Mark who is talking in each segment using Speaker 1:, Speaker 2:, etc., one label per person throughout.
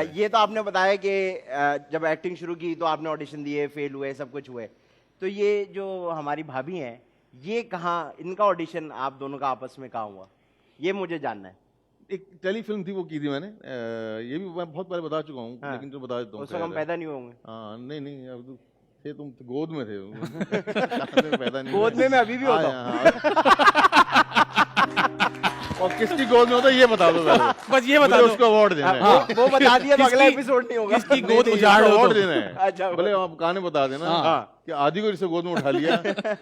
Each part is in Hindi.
Speaker 1: ये तो आपने बताया कि जब एक्टिंग शुरू की तो आपने ऑडिशन दिए, फेल हुए, सब कुछ हुए। तो ये जो हमारी भाभी हैं, ये कहाँ, इनका ऑडिशन आप दोनों का आपस में कहाँ हुआ, ये मुझे जानना है।
Speaker 2: एक टेलीफिल्म थी, वो की थी मैंने। ये भी मैं बहुत पहले बता चुका हूँ,
Speaker 1: हाँ।
Speaker 2: लेकिन जो बता देता हूँ।
Speaker 1: उस वक्त हम पैदा नहीं होंगे।
Speaker 2: हाँ, नहीं, अब तो थे, तुम तो गोद में थे। कहाँ से पैदा नहीं
Speaker 1: गोद में मैं अभी भी होता हूँ।
Speaker 2: और किसकी गोद में होता है ये बता दो पहले।
Speaker 3: बस ये बता दो।
Speaker 2: उसको अवार्ड देना है।
Speaker 1: वो बता दिया तो अगला एपिसोड नहीं होगा।
Speaker 3: किसकी गोद उजाड़ हो
Speaker 2: अवार्ड
Speaker 3: तो।
Speaker 2: देना है।
Speaker 1: अच्छा,
Speaker 2: भले आप कहानी बता देना
Speaker 1: हाँ।
Speaker 2: कि आदि को जिसे गोद में उठा लिया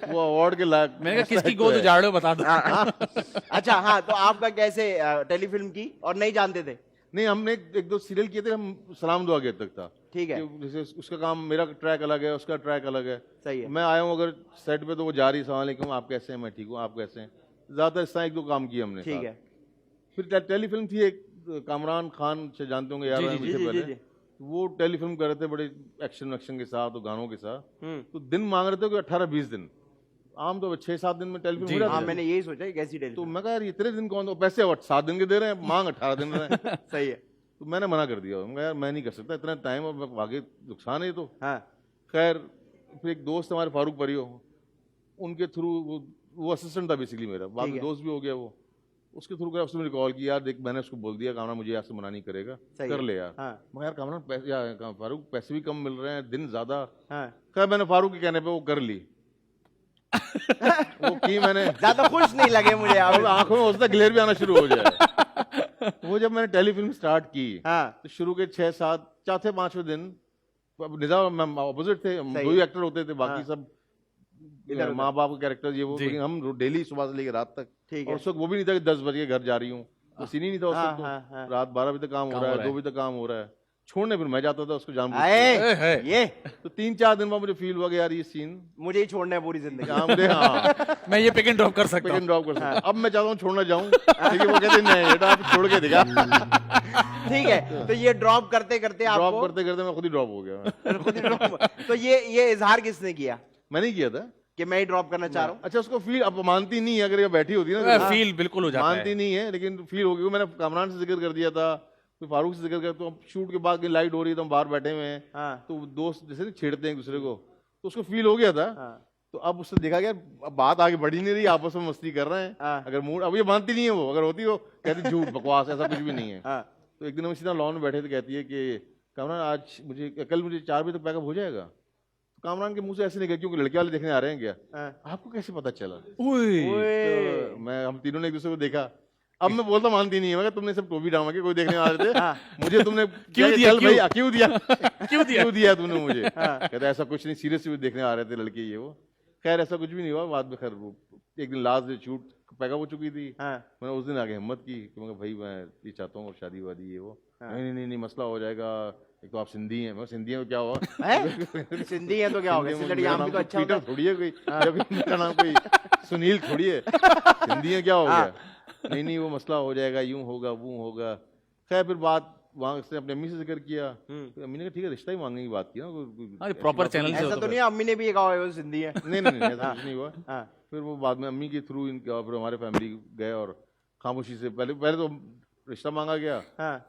Speaker 2: वो अवार्ड के लायक।
Speaker 3: मैंने कहा किसकी गोद उजाड़ हो बता दो।
Speaker 1: अच्छा हाँ, तो आपका कैसे टेलीफिल्म की और नहीं जानते थे?
Speaker 2: नहीं, हमने एक दो सीरियल किए थे, हम सलाम दुआ गेट तक था।
Speaker 1: ठीक है।
Speaker 2: कि जैसे उसका काम, मेरा ट्रैक अलग है, उसका ट्रैक अलग है।
Speaker 1: सही है।
Speaker 2: मैं आया हूँ अगर सेट पे तो वो जा रही, सलाम अलैकुम, आप कैसे हैं, मैं ठीक हूँ, आप कैसे हैं। ज्यादातर इस तरह एक दो काम किए हमने।
Speaker 1: ठीक है।
Speaker 2: फिर टेलीफिल्म थी एक, कामरान खान से जानते होंगे यार, पहले वो टेलीफिल्म कर रहे थे, बड़े एक्शन के साथ और गानों के साथ। तो दिन मांग रहे थे कि 18-20 दिन, आम तो 6-7 दिन में टेलीफिल्म हो जाती है।
Speaker 1: मैंने यही सोचा कैसी टेलीफिल्म।
Speaker 2: तो मैं कहा यार इतने दिन कौन, तो पैसे 7 दिन के दे रहे हैं, मांग 18 दिन रहे हैं।
Speaker 1: सही है।
Speaker 2: तो मैंने मना कर दिया, मैं यार मैं नहीं कर सकता इतना टाइम, और आगे नुकसान है तो।
Speaker 1: हाँ।
Speaker 2: खैर फिर एक दोस्त हमारे फारूक परियो, उनके थ्रू, वो असिस्टेंट था बेसिकली मेरा, बाकी दोस्त भी हो गया वो, उसके थ्रू उसने मुझे कॉल किया, यार देख मैंने उसको बोल दिया कामरान मुझे यहाँ से मना नहीं करेगा, कर ले यार।
Speaker 1: हाँ।
Speaker 2: मगर यार कामरान फारूक पैसे भी कम मिल रहे हैं, दिन ज्यादा।
Speaker 1: हाँ।
Speaker 2: खैर मैंने फारूक के कहने पे वो कर ली। वो की मैंने,
Speaker 1: ज्यादा खुश नहीं लगे मुझे आप।
Speaker 2: आंखों में उसका ग्लेयर भी आना शुरू हो जाए। वो जब मैंने टेलीफिल्म स्टार्ट की, तो शुरू के 6-7 चौथे 5वें दिन, निजाम ऑपोजिट थे, 2 ही एक्टर होते थे, बाकी सब माँ बाप के कैरेक्टर ये वो, लेकिन हम डेली सुबह से लेकर रात तक। और उस वक्त वो भी नहीं था कि 10 बजे घर जा रही हूँ, वो सीन ही नहीं था उस वक्त। तो रात 12 बजे तक काम हो रहा है, 2 बजे तक काम हो रहा है, छोड़ने फिर मैं जाता था उसको जानबूझ के।
Speaker 1: ये
Speaker 2: तो 3-4 दिन बाद मुझे फील हुआ कि यार ये सीन
Speaker 1: मुझे ही छोड़ना है पूरी जिंदगी।
Speaker 2: हाँ,
Speaker 3: मैं ये पिक एंड ड्रॉप कर सकता हूँ।
Speaker 2: अब मैं चाहता हूँ छोड़ना जाऊँ, लेकिन वो कहते नहीं बेटा आप छोड़ के दिखा।
Speaker 1: ठीक है, तो ये ड्रॉप करते करते
Speaker 2: ड्रॉप करते करते मैं खुद ही ड्रॉप हो गया।
Speaker 1: खुद ही ड्रॉप। तो ये इजहार किसने किया?
Speaker 2: मैंने किया था
Speaker 1: कि मैं ही ड्रॉप करना चाह रहा हूँ।
Speaker 2: अच्छा, उसको फील अब मानती नहीं है, अगर ये बैठी होती है ना
Speaker 3: फील बिल्कुल हो जाता है,
Speaker 2: मानती नहीं है, लेकिन फील हो गई। मैंने कामरान से जिक्र कर दिया था, फिर फारूक से जिक्र कर, तो शूट के बाद लाइट हो रही है तो हम बाहर बैठे हुए हैं, तो दोस्त जैसे छेड़ते हैं एक दूसरे को, तो उसको फील हो गया था। तो अब उससे देखा गया अब बात आगे बढ़ ही नहीं रही, आपस में मस्ती कर रहे हैं। अगर मूड, अब ये मानती नहीं है वो, अगर होती वो कहती झूठ बकवास, ऐसा कुछ भी नहीं है। तो एक दिन हम सीधा लॉन में बैठे थे, कहती है कि कामरान आज कल मुझे 4 बजे तक पैकअप हो जाएगा। कामरान के मुंह से ऐसे निकल, क्योंकि लड़के वाले देखने आ रहे हैं क्या, आपको कैसे पता चला? तो हम तीनों ने एक दूसरे को देखा। अब मैं बोलता मानती नहीं है, मगर तुमने सब टोपी डामा के कोई देखने आ रहे थे, मुझे तुमने क्यों दिया तुमने मुझे? कहता ऐसा कुछ नहीं, सीरियसली देखने आ रहे थे लड़के ये वो। खैर ऐसा कुछ भी नहीं हुआ। बाद में खैर एक दिन लास्ट डे शूट पैकअप हो चुकी थी, मैंने उस दिन आगे हिम्मत की कि मैं भाई मैं ये चाहता हूँ शादी वादी ये वो। नहीं मसला हो जाएगा, एक तो आप सिंधी हैं। मैं सिंधी हैं तो क्या हुआ?
Speaker 1: सिंधी है तो क्या हो गया? सिंधी नाम भी तो अच्छा होता है।
Speaker 2: थोड़ी है कोई, मेरा नाम कोई सुनील थोड़ी है, सिंधी है क्या हो गया? नहीं वो मसला हो जाएगा, यूं होगा वो होगा। खैर फिर बात वहां से अपनी अम्मी से जिक्र किया, तो अम्मी ने कहा ठीक है रिश्ता ही मांगने की बात की ना,
Speaker 3: प्रॉपर चैनल से।
Speaker 1: ऐसा तो नहीं अम्मी ने भी कहा है वो सिंधी है?
Speaker 2: नहीं ऐसा कुछ नहीं हुआ। फिर वो बाद में अम्मी के थ्रू इनके, फिर हमारे फैमिली गए और खामोशी से पहले तो रिश्ता मांगा गया,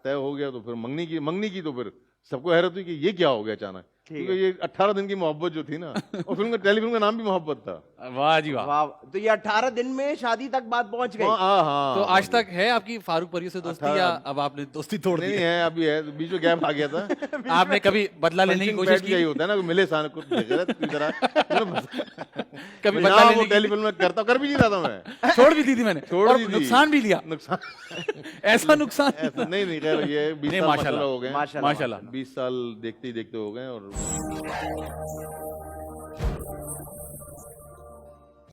Speaker 2: तय हो गया। तो फिर मंगनी की तो फिर सबको हैरत हुई कि ये क्या हो गया अचानक, क्योंकि ये 18 दिन की मोहब्बत जो थी ना, और फिल्म का टेलीफिल्म का नाम भी मोहब्बत था।
Speaker 3: वाह जी वाह।
Speaker 1: तो ये 18 दिन में शादी तक बात पहुंच गई।
Speaker 2: हाँ।
Speaker 3: तो आज तक है आपकी फारूक परियो से दोस्ती, या अब आपने दोस्ती तोड़ दी?
Speaker 2: नहीं है, अभी है, बीच में गैप आ गया था।
Speaker 3: आपने कभी बदला लेने की कोशिश की?
Speaker 2: यही होता है ना, मिले सान कुछ
Speaker 3: कभी बदला लेने की?
Speaker 2: टेलीफिल्म में कर भी नहीं रहा था मैं,
Speaker 3: छोड़ भी दी थी मैंने,
Speaker 2: छोड़ दी थी।
Speaker 3: नुकसान भी लिया। ऐसा नुकसान
Speaker 2: नहीं खैर ये 20 साल
Speaker 3: माशाल्लाह
Speaker 2: हो गए,
Speaker 3: माशाल्लाह
Speaker 2: 20 साल देखते ही देखते हो गए। और